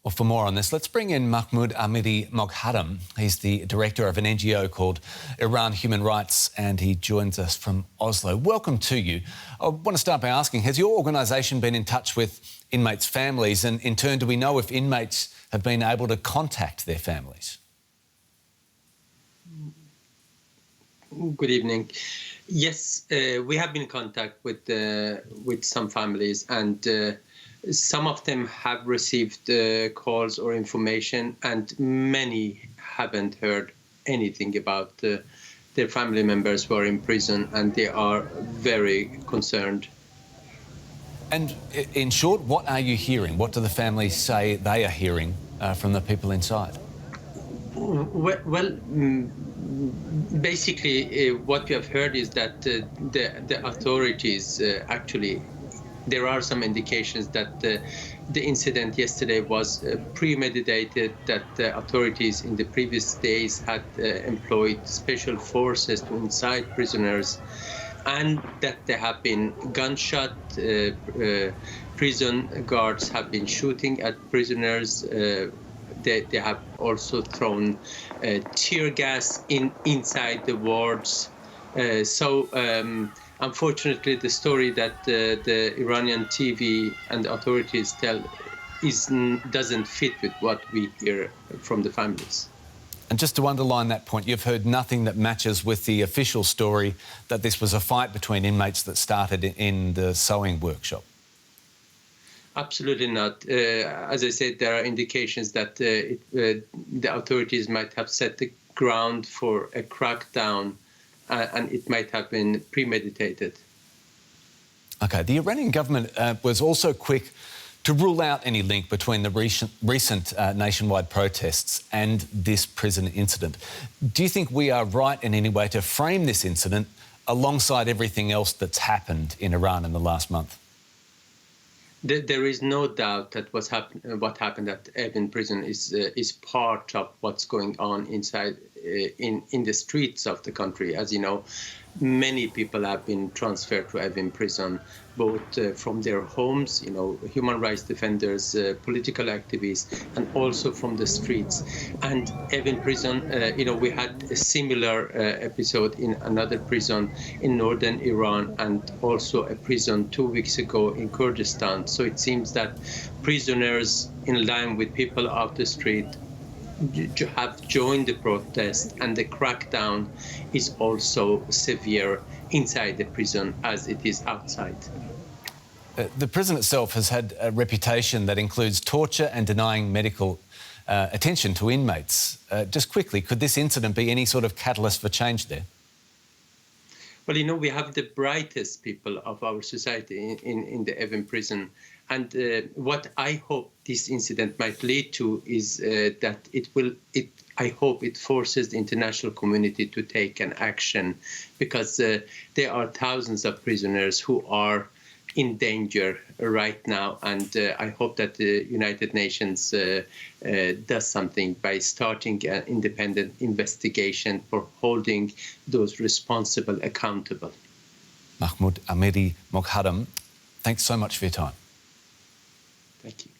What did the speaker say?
Well, for more on this, let's bring in Mahmoud Amiri Moghaddam. He's the director of an NGO called Iran Human Rights, and he joins us from Oslo. Welcome to you. I want to start by asking, has your organisation been in touch with inmates' families? And in turn, do we know if inmates have been able to contact their families? Good evening. Yes, we have been in contact with some families, and some of them have received calls or information, and many haven't heard anything about their family members who are in prison, and they are very concerned. And in short, what are you hearing? What do the families say they are hearing from the people inside? Well, basically, what we have heard is that the authorities actually, there are some indications that the incident yesterday was premeditated, that the authorities in the previous days had employed special forces to incite prisoners, and that there have been gunshot, prison guards have been shooting at prisoners. They have also thrown tear gas inside the wards. Unfortunately, the story that the Iranian TV and the authorities tell doesn't fit with what we hear from the families. And just to underline that point, you've heard nothing that matches with the official story that this was a fight between inmates that started in the sewing workshop? Absolutely not. As I said, there are indications that the authorities might have set the ground for a crackdown, and it might have been premeditated. OK, the Iranian government was also quick to rule out any link between the recent nationwide protests and this prison incident. Do you think we are right in any way to frame this incident alongside everything else that's happened in Iran in the last month? There is no doubt that what happened at Evin Prison is part of what's going on inside in the streets of the country. As you know, many people have been transferred to Evin Prison, both from their homes, human rights defenders, political activists, and also from the streets. And Evin Prison, we had a similar episode in another prison in northern Iran, and also a prison 2 weeks ago in Kurdistan. So it seems that prisoners, in line with people off the street, have joined the protest, and the crackdown is also severe inside the prison as it is outside. The prison itself has had a reputation that includes torture and denying medical attention to inmates. Just quickly, could this incident be any sort of catalyst for change there? Well, we have the brightest people of our society in the Evin Prison. And what I hope this incident might lead to is that I hope it forces the international community to take an action, because there are thousands of prisoners who are in danger right now. And I hope that the United Nations does something by starting an independent investigation for holding those responsible accountable. Mahmoud Amiri Moghaddam, thanks so much for your time. Thank you.